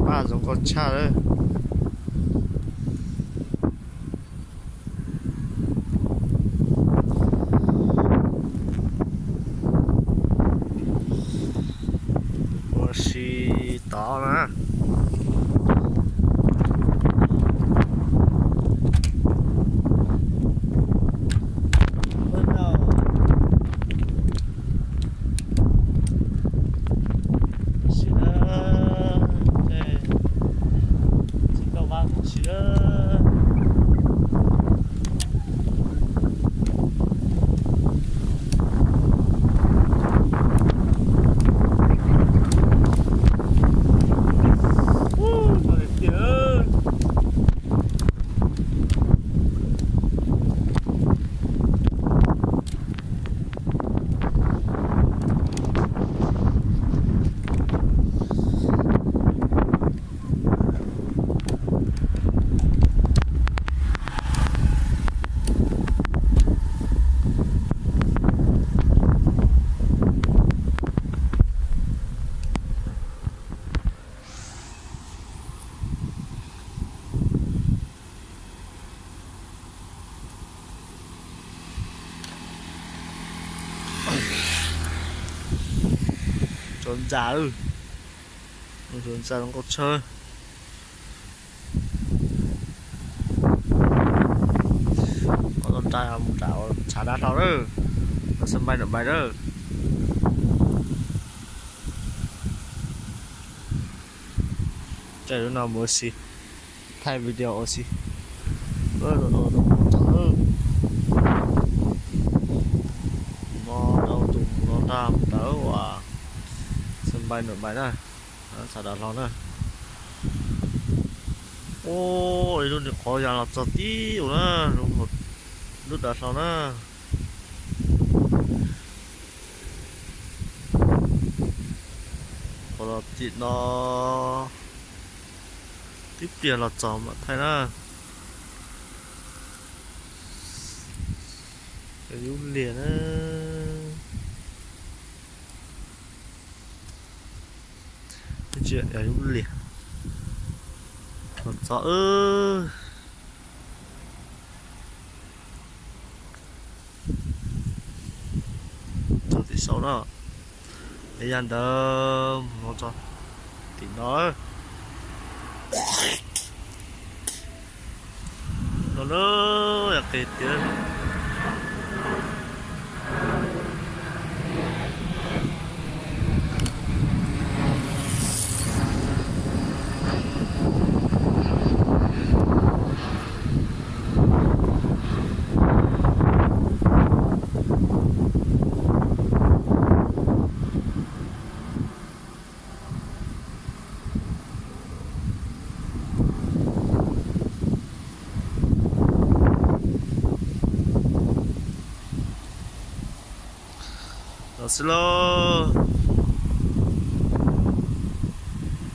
ba giống con cha đấy. Xì to nè. Trốn giá trốn giá nó có chơi. Có con trai không đảo trả đá tao đó ở sân bay nội bài đó. Chạy lúc nào mới xì thay video xì nó đâu tụng nó tam tớ và sân bay nội bài này xả đá nó này. Ô 이런 데 거의 안 왔었디 오늘 nước đá nó nè. Còn là thịt nó tiếp tiền là chồng thay nè. Cái yếu liền á. Cái chuyện là yếu liền. Còn rõ ơ. Cho tí sâu đó. Để ăn đơm nó cho tí nó nó cái tiền. Đó, xin lỗi.